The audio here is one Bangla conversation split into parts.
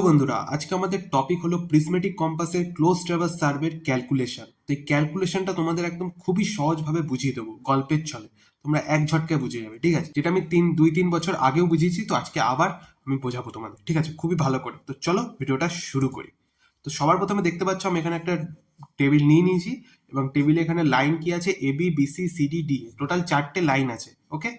বন্ধুরা, আজকে আমাদের টপিক হলো প্রিজমেটিক কম্পাসের ক্লোজ ট্রাভার্স সার্ভের ক্যালকুলেশন। তো এই ক্যালকুলেশনটা তোমাদের একদম খুবই সহজভাবে বুঝিয়ে দেবো গল্পের ছলে। তোমরা এক ঝটকায় বুঝে যাবে, ঠিক আছে? যেটা আমি 2-3 বছর আগেও বুঝিয়েছি, তো আজকে আবার আমি বোঝাবো তোমাদের, ঠিক আছে? খুবই ভালো করে। তো চলো ভিডিওটা শুরু করি। তো সবার প্রথমে দেখতে পাচ্ছ আমি এখানে একটা টেবিল নিয়ে নিয়েছি, এবং টেবিলে এখানে লাইন কি আছে, A B B C C D D, total 4টে লাইন আছে। ওকে,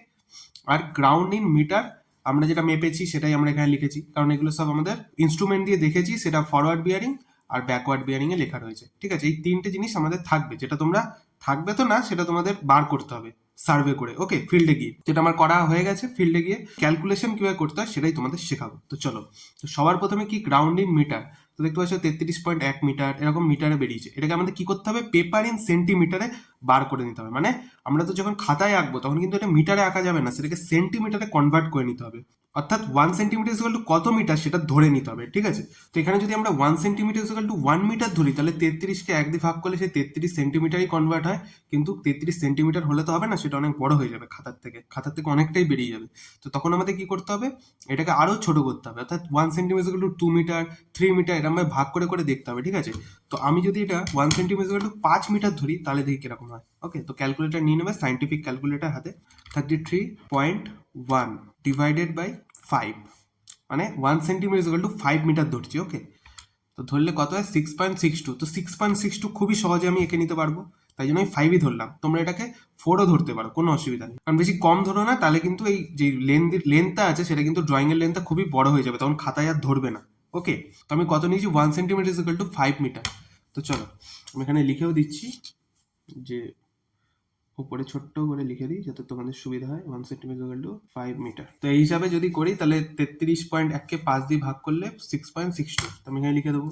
আর গ্রাউন্ড ইন মিটার আমরা যেটা মেপেছি সেটাই আমরা এখানে লিখেছি, কারণ এগুলো সব আমাদের ইনস্ট্রুমেন্ট দিয়ে দেখেছি, সেটা ফরওয়ার্ড বিয়ারিং আর ব্যাকওয়ার্ড বিয়ারিং এ লেখা রয়েছে, ঠিক আছে? এই 3টে জিনিস আমাদের থাকবে, যেটা তোমরা থাকবে তো না, সেটা তোমাদের বার করতে হবে সার্ভে করে। ওকে, ফিল্ডে গিয়ে, যেটা আমার করা হয়ে গেছে, ফিল্ডে গিয়ে ক্যালকুলেশন কিভাবে করতে হয় সেটাই তোমাদের শেখাবো। তো চলো, তো সবার প্রথমে কি গ্রাউন্ড ইন মিটার, তো দেখতে পাচ্ছ 33.1 মিটার এরকম মিটারে বেরিয়েছে। এটাকে আমাদের কি করতে হবে, পেপার ইন সেন্টিমিটারে বার করে নিতে হবে। মানে আমরা তো যখন খাতায় আঁকবো তখন কিন্তু এটা মিটারে আঁকা যাবে না, সেটাকে সেন্টিমিটারে কনভার্ট করে নিতে হবে। অর্থাৎ 1 সেন্টিমিটার ইজ টু কত মিটার সেটা ধরে নিতে হবে, ঠিক আছে? তো এখানে যদি আমরা 1 সেন্টিমিটার ইজ টু 1 মিটার ধরি, তাহলে 33কে 1 দিয়ে ভাগ করলে সেই 33 সেন্টিমিটারই কনভার্ট হয়। কিন্তু 33 সেন্টিমিটার হলে তো হবে না, সেটা অনেক বড় হয়ে যাবে, খাতার থেকে অনেকটাই বেরিয়ে যাবে। তো তখন আমাদের কি করতে হবে, এটাকে আরো ছোট করতে হবে। অর্থাৎ 1 সেন্টিমিটার টু 2 মিটার, 3 মিটার, এরকম ভাবে ভাগ করে করে দেখতে হবে, ঠিক আছে? তো আমি যদি এটা 1 সেন্টিমিটার টু 5 মিটার ধরি, তাহলে দেখি কিরকম হয়। ওকে, তো ক্যালকুলেটার নিয়ে নেবে, সাইন্টিফিক ক্যালকুলেটার হাতে। 33.1 ডিভাইডেড বাই 5, মানে 1 সেন্টিমিটার টু 5 মিটার ধরছি। ওকে, তো ধরলে কত হয়, 6.62। তো 6.62 খুবই সহজে আমি এঁকে নিতে পারবো, তাই জন্য আমি 5ই ধরলাম। তোমরা এটাকে 4ও ধরতে পারো, কোনো অসুবিধা নেই। কারণ বেশি কম ধরো না, তাহলে কিন্তু এই যে লেন্থটা আছে সেটা কিন্তু ড্রয়িং এর লেন্থটা খুবই বড় হয়ে যাবে, তখন খাতায় আর ধরবে না। ওকে, তো আমি কত নিয়েছি, 1 সেন্টিমিটার টু 5 মিটার। তো চলো আমি এখানে লিখেও দিচ্ছি, যে উপরে ছোট্ট করে লিখে দিই যাতে তোমাদের সুবিধা হয়, 1 সেন্টিমিটার টু 5 মিটার। তো এই হিসাবে যদি করি, তাহলে 33.1কে 5 দিয়ে ভাগ করলে 6.62, তো আমি এখানে লিখে দেবো।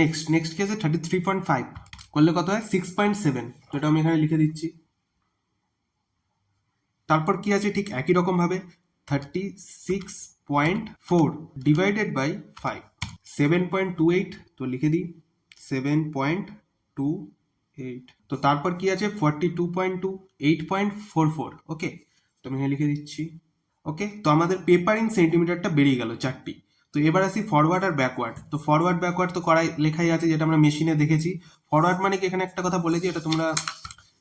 নেক্সট কেসে 33.5 করলে কত হয়, 6.7, তো এটা আমি এখানে লিখে দিচ্ছি। তারপর কি আছে, ঠিক একই রকম ভাবে 36.4 ডিভাইডেড বাই 5, 7.28, তো লিখে দিই 7.28। তো তারপর কি আছে, 42.2, 8.44। ওকে, তো আমি এখানে লিখে দিচ্ছি। ওকে, তো আমাদের পেপার ইন সেন্টিমিটারটা বেরিয়ে গেল 4টি। তো এবার আসি ফরওয়ার্ড আর ব্যাকওয়ার্ড। তো ফরওয়ার্ড ব্যাকওয়ার্ড তো করাই লেখাই আছে, যেটা আমরা মেশিনে দেখেছি। ফরওয়ার্ড মানে কি, এখানে একটা কথা বলেছি, এটা তোমরা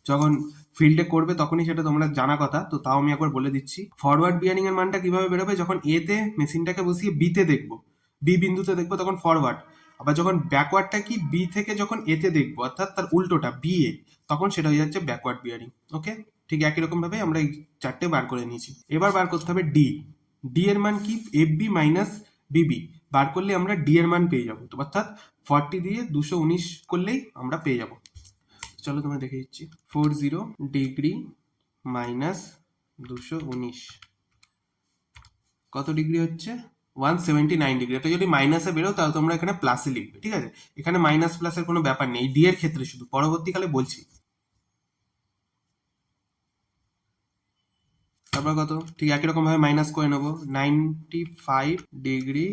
যখন ফিল্ডে করবে তখনই সেটা তোমরা জানা কথা, তো তাও আমি একবার বলে দিচ্ছি। ফরওয়ার্ড বিয়ারিং এর মানটা কিভাবে বেরোবে, যখন এ তে মেশিনটাকে বসিয়ে বি তে দেখবো, বি বিন্দুতে দেখবো, তখন ফরওয়ার্ড। আবার যখন ব্যাকওয়ার্ডটা কি, বি থেকে যখন এ তে দেখবো, অর্থাৎ তার উল্টোটা বি এ, তখন সেটা হয়ে যাচ্ছে ব্যাকওয়ার্ড বিয়ারিং। ওকে, ঠিক একই রকম ভাবে আমরা এই 4টে বার করে নিয়েছি। এবার বার করতে হবে ডি। ডি এর মান কি, এফ বি মাইনাস বিবি বার করলে আমরা ডি এর মান পেয়ে যাবো। তো অর্থাৎ 40 দিয়ে 219 করলেই আমরা পেয়ে যাবো। চলো তোমায় দেখে দিচ্ছি। 40 ডিগ্রি মাইনাস 219 কত ডিগ্রি হচ্ছে, 179 ডিগ্রি। এটা যদি মাইনাসে বেরো তাহলে তোমরা এখানে প্লাসে লিখবে, ঠিক আছে? এখানে মাইনাস প্লাসের কোনো ব্যাপার নেই ডি এর ক্ষেত্রে, শুধু পরবর্তীকালে বলছি। তারপর কত, ঠিক একই রকম ভাবে মাইনাস করে নেবো, 95 degree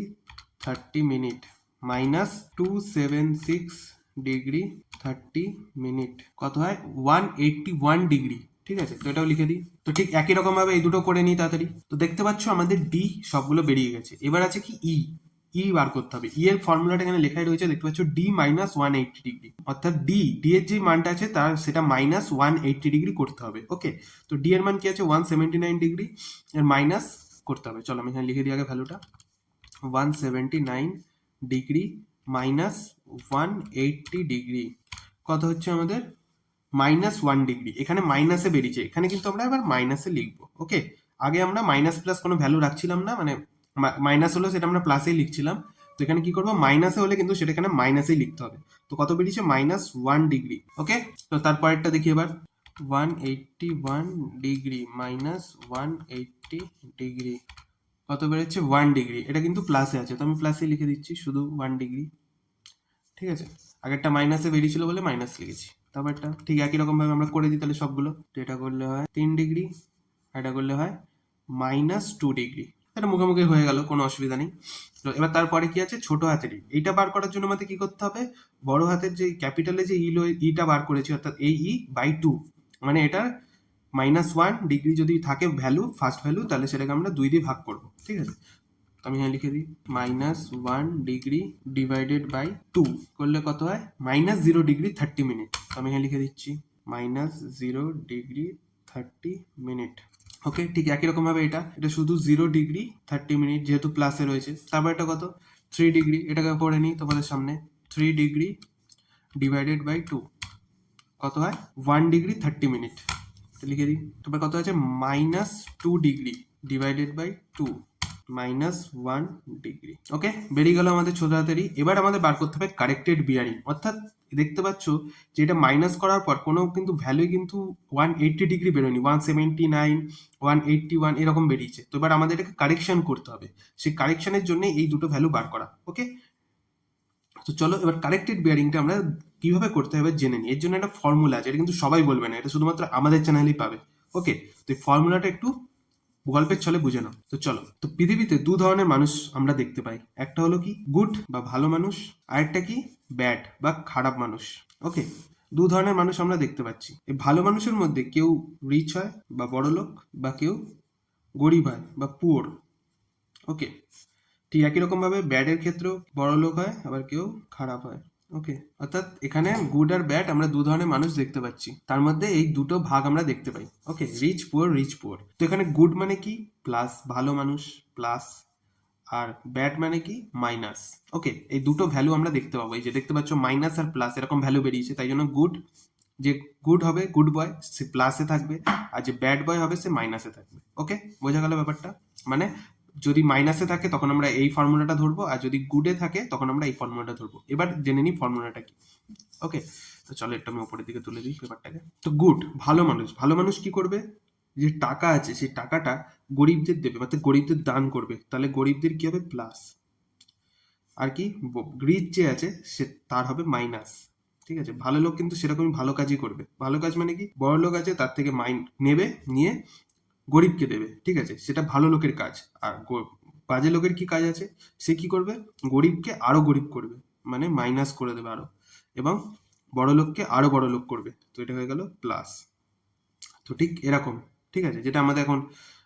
30 minute minus 276 degree 30 minute কত হয়, 181 ডিগ্রি। ঠিক আছে, তো এটাও লিখে দিই। তো ঠিক একই রকম ভাবে এই দুটো করে নিই তাড়াতাড়ি। তো দেখতে পাচ্ছ আমাদের ডি সবগুলো বেরিয়ে গেছে। এবার আছে কি ই বার করতে হবে। ই এর ফর্মুলাটা এখানে লেখাই রয়েছে, দেখতে পাচ্ছ ডি মাইনাস 180 ডিগ্রি, অর্থাৎ ডি এর যে মানটা আছে তার সেটা মাইনাস 180 ডিগ্রি করতে হবে। ওকে, তো ডি এর মান কি আছে, 179 ডিগ্রি, এর মাইনাস করতে হবে। চলো আমি এখানে লিখে দিই আগে ভ্যালুটা, 179 ডিগ্রি মাইনাস 180 ডিগ্রি কত হচ্ছে আমাদের, -1 ডিগ্রি। এখানে মাইনাসে বেরিয়েছে, এখানে কিন্তু আমরা এবার মাইনাসে লিখবো। ওকে, আগে আমরা মাইনাস প্লাস কোনো ভ্যালু রাখছিলাম না, মানে মাইনাস হলো সেটা আমরা প্লাসেই লিখছিলাম। তো এখানে কি করবো, মাইনাসে হলে কিন্তু সেটা এখানে মাইনাসেই লিখতে হবে। তো কত বেরিয়েছে, -1 ডিগ্রি। ওকে, তো তারপরেরটা দেখি এবার, 181 ডিগ্রি মাইনাস 180 ডিগ্রি কত বেরোচ্ছে, 1 ডিগ্রি। এটা কিন্তু প্লাসে আছে, তো আমি প্লাসে লিখে দিচ্ছি শুধু 1 ডিগ্রি। ঠিক আছে, আগেরটা মাইনাসে বেরিয়েছিল বলে মাইনাস লিখেছি। তারপরটা ঠিক একই রকম ভাবে আমরা করে দিই তাহলে সবগুলো। তো এটা করলে হয় 3 ডিগ্রি, এটা করলে হয় -2 ডিগ্রি। এটা মুখোমুখি হয়ে গেল, কোনো অসুবিধা নেই। তো এবার তারপরে কি আছে, ছোট হাতের এইটা বার করার জন্য আমাদের কি করতে হবে, বড় হাতের যে ক্যাপিটালে যে ইটা বার করেছি, অর্থাৎ এই /2, মানে এটা -1 ডিগ্রি যদি থাকে ভ্যালু, ফার্স্ট ভ্যালু, তাহলে সেটাকে আমরা 2 দিয়ে ভাগ করবো। ঠিক আছে, তো আমি এখানে লিখে দিই -1 ডিগ্রি ডিভাইডেড বাই 2 করলে কত হয় -0 ডিগ্রি 30 মিনিট। তো আমি এখানে লিখে দিচ্ছি -0 ডিগ্রি 30 মিনিট। ওকে, ঠিক একই রকম ভাবে এটা শুধু 0 ডিগ্রি 30 মিনিট, যেহেতু প্লাসে রয়েছে। তারপর এটা কত 3 ডিগ্রি, এটাকে পড়ে নিই তোমাদের সামনে। 3 ডিগ্রি ডিভাইডেড বাই 2 কত হয় 1 ডিগ্রি 30 মিনিট। লিখে দিই। তারপর কত আছে -2 ডিগ্রি ডিভাইডেড বাই 2 -1 ডিগ্রি। ওকে, বেরিয়ে গেল আমাদের ছোট হাতেরই। এবার আমাদের বার করতে হবে কারেক্টেড বিয়ারিং, অর্থাৎ দেখতে পাচ্ছ যে এটা মাইনাস করার পর কোনো কিন্তু ভ্যালু কিন্তু 180 ডিগ্রি বেরোয়নি, 179, 181 এরকম বেরিয়েছে। তো এবার আমাদের এটাকে কারেকশন করতে হবে, সেই কারেকশনের জন্য এই দুটো ভ্যালু বার করা। ওকে, তো চলো এবার কারেক্টেড বিয়ারিংটা আমরা কিভাবে করতে হবে জেনে নিই। এর জন্য একটা ফর্মুলা আছে, এটা কিন্তু সবাই বলবে না, এটা শুধুমাত্র আমাদের চ্যানেলেই পাবে। ওকে, তো এই ফর্মুলাটা একটু গল্পের ছলে বুঝে নাও। তো চলো, তো পৃথিবীতে দু ধরনের মানুষ আমরা দেখতে পাই, একটা হলো কি গুড বা ভালো মানুষ, আরেকটা কি ব্যাড বা খারাপ মানুষ। ওকে, দু ধরনের মানুষ আমরা দেখতে পাচ্ছি। এই ভালো মানুষের মধ্যে কেউ রিচ হয় বা বড় লোক, বা কেউ গরিব হয় বা পুয়ার। ওকে, ঠিক একই রকম ভাবে ব্যাডের ক্ষেত্রেও বড় লোক হয়, আবার কেউ খারাপ হয়। ওকে, অর্থাৎ এখানে গুড আর ব্যাড আমরা দু ধরনের মানুষ দেখতে পাচ্ছি, তার মধ্যে এই দুটো ভাগ আমরা দেখতে পাই। ওকে, রিচ পুয়ার, রিচ পুয়ার। তো এখানে গুড মানে কি প্লাস, ভালো মানুষ প্লাস, আর ব্যাড মানে কি মাইনাস। ওকে, এই দুটো ভ্যালু আমরা দেখতে পাবো। এই যে দেখতে পাচ্ছ মাইনাস আর প্লাস এরকম ভ্যালু বেরিয়েছে, তাই জন্য গুড, যে গুড হবে গুড বয় সে প্লাসে থাকবে, আর যে ব্যাড বয় হবে সে মাইনাসে থাকবে। ওকে, বোঝা গেল ব্যাপারটা? মানে যদি মাইনাসে থাকে তখন আমরা এই ফর্মুলাটা ধরবো, আর যদি গুডে থাকে তখন আমরা এই ফর্মুলাটা ধরবো। এবার জেনে নিই ফর্মুলাটা কি। ওকে, তো চলো একটু আমি উপরের দিকে তুলে দিই পেপারটাকে। তো গুড ভালো মানুষ, ভালো মানুষ কি করবে, যে টাকা আছে সেই টাকাটা গরিবদের দেবে, অর্থাৎ গরিবদের দান করবে, তাহলে গরিবদের কি হবে প্লাস। আর কি গ্রিড যে আছে সে তার হবে মাইনাস। ঠিক আছে, ভালো লোক কিন্তু সেরকমই ভালো কাজই করবে। ভালো কাজ মানে কি বড় লোক আছে তার থেকে নেবে, নিয়ে গরিবকে দেবে। ঠিক আছে, সেটা ভালো লোকের কাজ। আর বাজে লোকের কি কাজ আছে, সে কি করবে গরিবকে আরো গরিব করবে, মানে মাইনাস করে দেবে আরো, এবং বড় লোককে আরো বড় লোক করবে। তো এটা হয়ে গেল প্লাস। তো ঠিক এরকম, ঠিক আছে, যেটা আমাদের এখন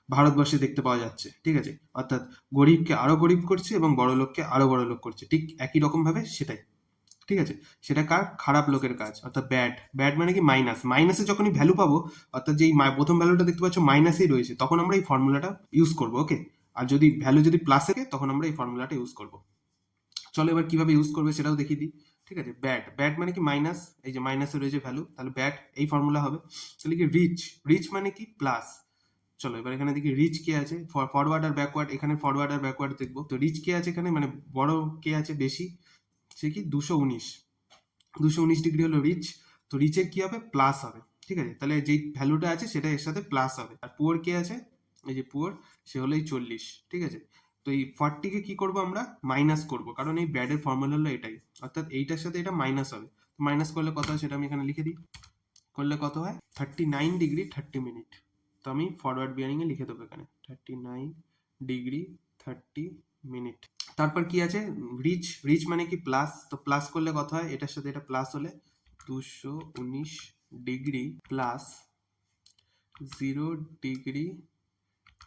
ভারতবর্ষে দেখতে পাওয়া যাচ্ছে। ঠিক আছে, অর্থাৎ গরিবকে আরো গরিব করছে এবং বড় লোককে আরো বড় লোক করছে, ঠিক একই রকম ভাবে সেটাই। ঠিক আছে, সেটা কার খারাপ লোকের কাজ, অর্থাৎ ব্যাড। ব্যাড মানে কি মাইনাস, মাইনাসে যখনই ভ্যালু পাবো, অর্থাৎ যেই প্রথম ভ্যালুটা দেখতে পাচ্ছ মাইনাসেই রয়েছে, তখন আমরা এই ফর্মুলাটা ইউজ করবো। ওকে, আর যদি ভ্যালু যদি প্লাসে থাকে তখন আমরা এই ফর্মুলাটা ইউজ করবো। চলো এবার কিভাবে ইউজ করবে সেটাও দেখিয়ে দিই। ঠিক আছে, ব্যাড, ব্যাড মানে কি মাইনাস, এই যে মাইনাসে রয়েছে ভ্যালু, তাহলে ব্যাড এই ফর্মুলা হবে। তাহলে কি রিচ, রিচ মানে কি প্লাস। চলো এবার এখানে দেখি রিচ কে আছে, ফরওয়ার্ড আর ব্যাকওয়ার্ড, এখানে ফরওয়ার্ড আর ব্যাকওয়ার্ড দেখবো। তো রিচ কে আছে এখানে, মানে বড় কে আছে বেশি, সে কি 219, 219 ডিগ্রি হলো রিচ। তো রিচের কি হবে প্লাস হবে। ঠিক আছে, তাহলে যেই ভ্যালুটা আছে সেটা এর সাথে প্লাস হবে। আর পুয়ার কে আছে, এই যে পুয়ার, সে হলো এই 40। ঠিক আছে, তো এই 40 কে কি করব আমরা মাইনাস করব, কারণ এই ব্যাডের ফর্মুলা হলো এটাই, অর্থাৎ এইটার সাথে এটা মাইনাস হবে। মাইনাস করলে কত হয় সেটা আমি এখানে লিখে দিই। করলে কত হয় 39 ডিগ্রি 30 মিনিট। তো আমি ফরওয়ার্ড বিয়ারিং এ লিখে দেবো এখানে 39 ডিগ্রি 30 মিনিট। তারপর কি আছে রিচ, রিচ মানে কি প্লাস, তো প্লাস করলে কত হয়, এটার সাথে এটা প্লাস হলে 219 ডিগ্রি প্লাস 0 ডিগ্রি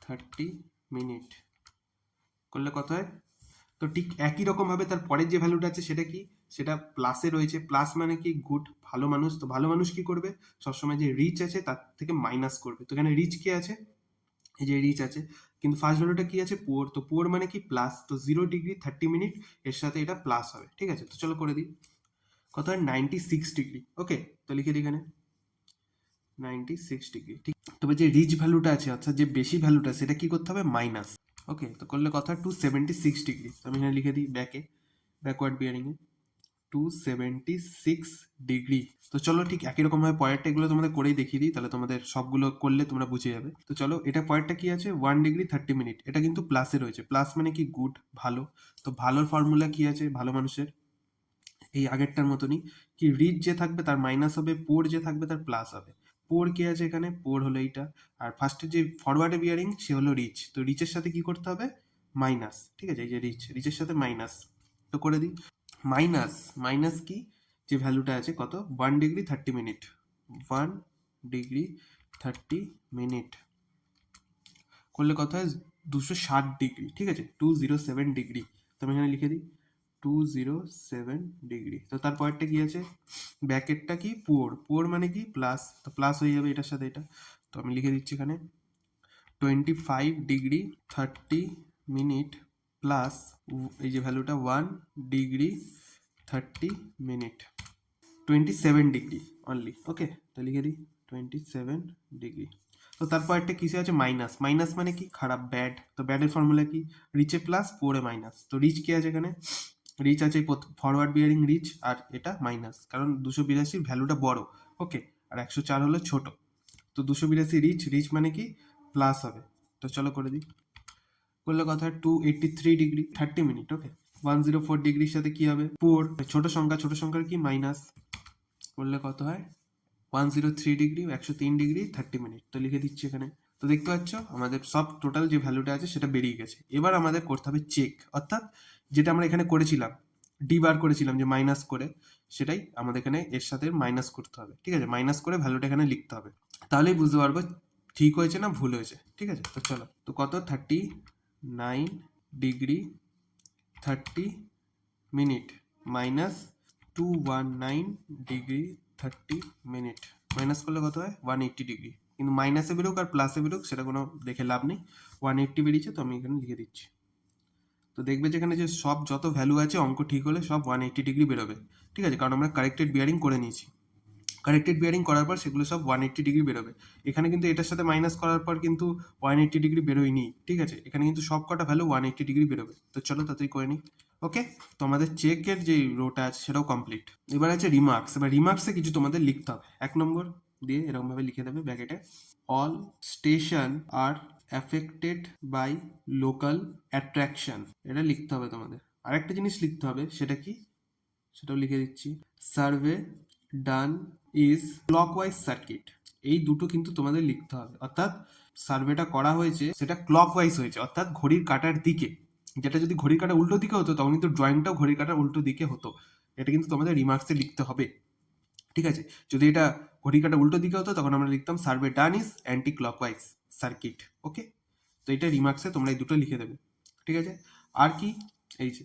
30 মিনিট করলে কত হয়। তো ঠিক একই রকম ভাবে তার পরের যে ভ্যালুটা আছে সেটা কি, সেটা প্লাসে রয়েছে। প্লাস মানে কি গুড, ভালো মানুষ। তো ভালো মানুষ কি করবে, সবসময় যে রিচ আছে তার থেকে মাইনাস করবে। তো এখানে রিচ কে আছে, এই যে রিচ আছে, কিন্তু ফার্স্ট ভ্যালুটা কি আছে পুয়ার। তো পুয়ার মানে কি প্লাস, তো 0 ডিগ্রি 30 মিনিট এর সাথে এটা প্লাস হবে। ঠিক আছে, তো চলো করে দিই। কত হয় 96 ডিগ্রি। ওকে, তো লিখে দিই এখানে 96 ডিগ্রি। ঠিক, তবে যে রিচ ভ্যালুটা আছে অর্থাৎ যে বেশি ভ্যালুটা, সেটা কি করতে হবে মাইনাস। ওকে, তো করলে কথা 276 ডিগ্রি। তো আমি এখানে লিখে দিই ব্যাকওয়ার্ড বিয়ারিং এ 276 ডিগ্রি। তো চলো ঠিক একই রকম ভাবে পরেরটা এগুলো তোমাদের করেই দেখিয়ে দিই, তাহলে তোমাদের সবগুলো করলে তোমরা বুঝে যাবে। তো চলো এটা পরেরটা কি আছে 1 ডিগ্রি 30 মিনিট, এটা কিন্তু প্লাসে রয়েছে। প্লাস মানে কি গুড, ভালো। তো ভালোর ফর্মুলা কি আছে ভালো মানুষের, এই আগেরটার মতনই, কি রিচ যে থাকবে তার মাইনাস হবে, পোর যে থাকবে তার প্লাস হবে। পোর কে আছে এখানে, পোর হলো এইটা। আর ফার্স্টে যে ফরওয়ার্ডে বিয়ারিং সে হলো রিচ, তো রিচের সাথে কি করতে হবে মাইনাস। ঠিক আছে, এই যে রিচ, রিচের সাথে মাইনাস। তো করে দিই মাইনাস, মাইনাস কি যে ভ্যালুটা আছে কত 1 ডিগ্রি 30 মিনিট, 1 ডিগ্রি 30 মিনিট করলে কত হয় 260 ডিগ্রি, ঠিক আছে, 207 ডিগ্রি। তো আমি এখানে লিখে দিই 207 ডিগ্রি। তো তারপরটা কি আছে, ব্যাকেটটা কি পুয়োর মানে কি প্লাস, তো প্লাস হয়ে যাবে এটার সাথে এটা। তো আমি লিখে দিচ্ছি এখানে 25 ডিগ্রি 30 মিনিট প্লাস এই যে ভ্যালুটা 1 ডিগ্রি 30 মিনিট, 27 ডিগ্রি অনলি। ওকে, তো লিখে দিই 27 ডিগ্রি। তো তারপর একটা কিসে আছে মাইনাস, মাইনাস মানে কি খারাপ, ব্যাড। তো ব্যাডের ফর্মুলা কি, রিচে প্লাস পুয়োরে মাইনাস। তো রিচ কি আছে এখানে, রিচ আছে ফরওয়ার্ড বিয়ারিং রিচ, আর এটা মাইনাস, কারণ 282 ভ্যালুটা বড়। ওকে, আর 104 হলো ছোট। তো 282 রিচ, রিচ মানে কি প্লাস হবে। তো চলো করে দিই, করলে কথা 283 ডিগ্রি 30 মিনিট। ওকে, 104 ডিগ্রির সাথে কি হবে পুয়োর, ছোট সংখ্যা, ছোট সংখ্যার কি মাইনাস, করলে কত হয় 103 ডিগ্রি 103 ডিগ্রি 30 মিনিট। তো লিখে দিচ্ছি এখানে। তো দেখতে পাচ্ছ আমাদের সব টোটাল যে ভ্যালুটা আছে সেটা বেরিয়ে গেছে। এবার আমাদের করতে হবে চেক, অর্থাৎ যেটা আমরা এখানে করেছিলাম ডি বার করেছিলাম যে মাইনাস করে, সেটাই আমাদের এখানে এর সাথে মাইনাস করতে হবে। ঠিক আছে, মাইনাস করে ভ্যালুটা এখানে লিখতে হবে, তাহলেই বুঝতে পারবো ঠিক হয়েছে না ভুল হয়েছে। ঠিক আছে, তো চলো, তো কত 39 degree 30 minute minus 219 degree 30 minute, minus করলে কত হয় 180 ডিগ্রি। কিন্তু মাইনাসে বেরোক আর প্লাসে বেরোক সেটা কোনো দেখে লাভ নেই, 180 বেরিয়েছে, তো আমি এখানে লিখে দিচ্ছি। তো দেখবে যেখানে যে সব যত ভ্যালু আছে অঙ্ক ঠিক হলে সব 180 ডিগ্রি বেরোবে। ঠিক আছে, কারণ আমরা কারেক্টেড বিয়ারিং করে নিয়েছি। কারেক্টেড বিয়ারিং করার পর সেগুলো সব 180 ডিগ্রি বেরোবে। এখানে কিন্তু এটার সাথে মাইনাস করার পর কিন্তু 180 ডিগ্রি বেরোয়নি। ঠিক আছে, এখানে কিন্তু সব কটা ভ্যালু 180 ডিগ্রি বেরোবে। তো চলো তাড়াতাড়ি করে নিই। ওকে, তো আমাদের চেকের যে রোটা আছে সেটাও কমপ্লিট। এবার আছে রিমার্কস। এবার রিমার্কসে কিছু তোমাদের লিখতে হবে। 1 নম্বর দিয়ে এরকমভাবে লিখে দেবে ব্র্যাকেটে, all station are affected by local attraction, এটা লিখতে হবে তোমাদের। আরেকটা জিনিস লিখতে হবে, সেটা কি, সেটাও লিখে দিচ্ছি, survey done is clockwise circuit. এই দুটো কিন্তু তোমাদের লিখতে হবে, অর্থাৎ সার্ভেটা করা হয়েছে সেটা ক্লকওয়াইজ হয়েছে, অর্থাৎ ঘড়ির কাঁটার দিকে। যেটা যদি ঘড়ির কাঁটার উল্টো দিকে হতো তখন কিন্তু ড্রয়িংটাও ঘড়ির কাঁটার উল্টো দিকে হতো। এটা কিন্তু তোমাদের রিমার্কসে লিখতে হবে। ঠিক আছে, যদি এটা ঘড়ির কাঁটার উল্টো দিকে হতো তখন আমরা লিখতাম survey done is anticlockwise circuit. Okay, তো এটা রিমার্কসে তোমরা এই দুটো লিখে দেবে। ঠিক আছে, আর কি, এই যে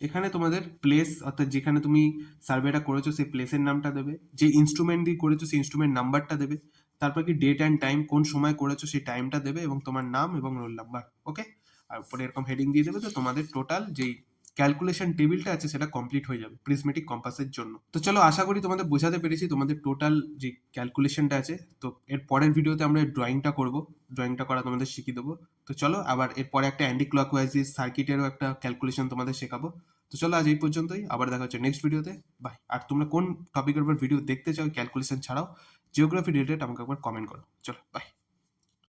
এখানে তোমাদের প্লেস, অর্থাৎ যেখানে তুমি সার্ভেটা করেছো সেই প্লেসের নামটা দেবে, যে ইনস্ট্রুমেন্ট দিয়ে করেছো সেই ইনস্ট্রুমেন্ট নাম্বারটা দেবে, তারপর কি ডেট অ্যান্ড টাইম, কোন সময় করেছো সেই টাইমটা দেবে, এবং তোমার নাম এবং রোল নাম্বার। ওকে, আর উপরে এরকম হেডিং দিয়ে দেবে। তো তোমাদের টোটাল যেই ক্যালকুলেশন টেবিলটা আছে সেটা কমপ্লিট হয়ে যাবে প্রিজমেটিক কম্পাসের জন্য। তো চলো, আশা করি তোমাদের বোঝাতে পেরেছি তোমাদের টোটাল যে ক্যালকুলেশনটা আছে। তো এর পরের ভিডিওতে আমরা ড্রয়িংটা করব, ড্রয়িংটা করা তোমাদের শিখিয়ে দেবো। তো চলো, আবার এরপরে একটা অ্যান্টি ক্লকওয়াইজ সার্কিটেরও একটা ক্যালকুলেশন তোমাদের শেখাবো। তো চলো আজ এই পর্যন্তই, আবার দেখা হচ্ছে নেক্সট ভিডিওতে। বাই। আর তোমরা কোন টপিকের উপর ভিডিও দেখতে চাও ক্যালকুলেশন ছাড়াও, জিওগ্রাফি রিলেটেড, আমাকে একবার কমেন্ট করো। চলো বাই।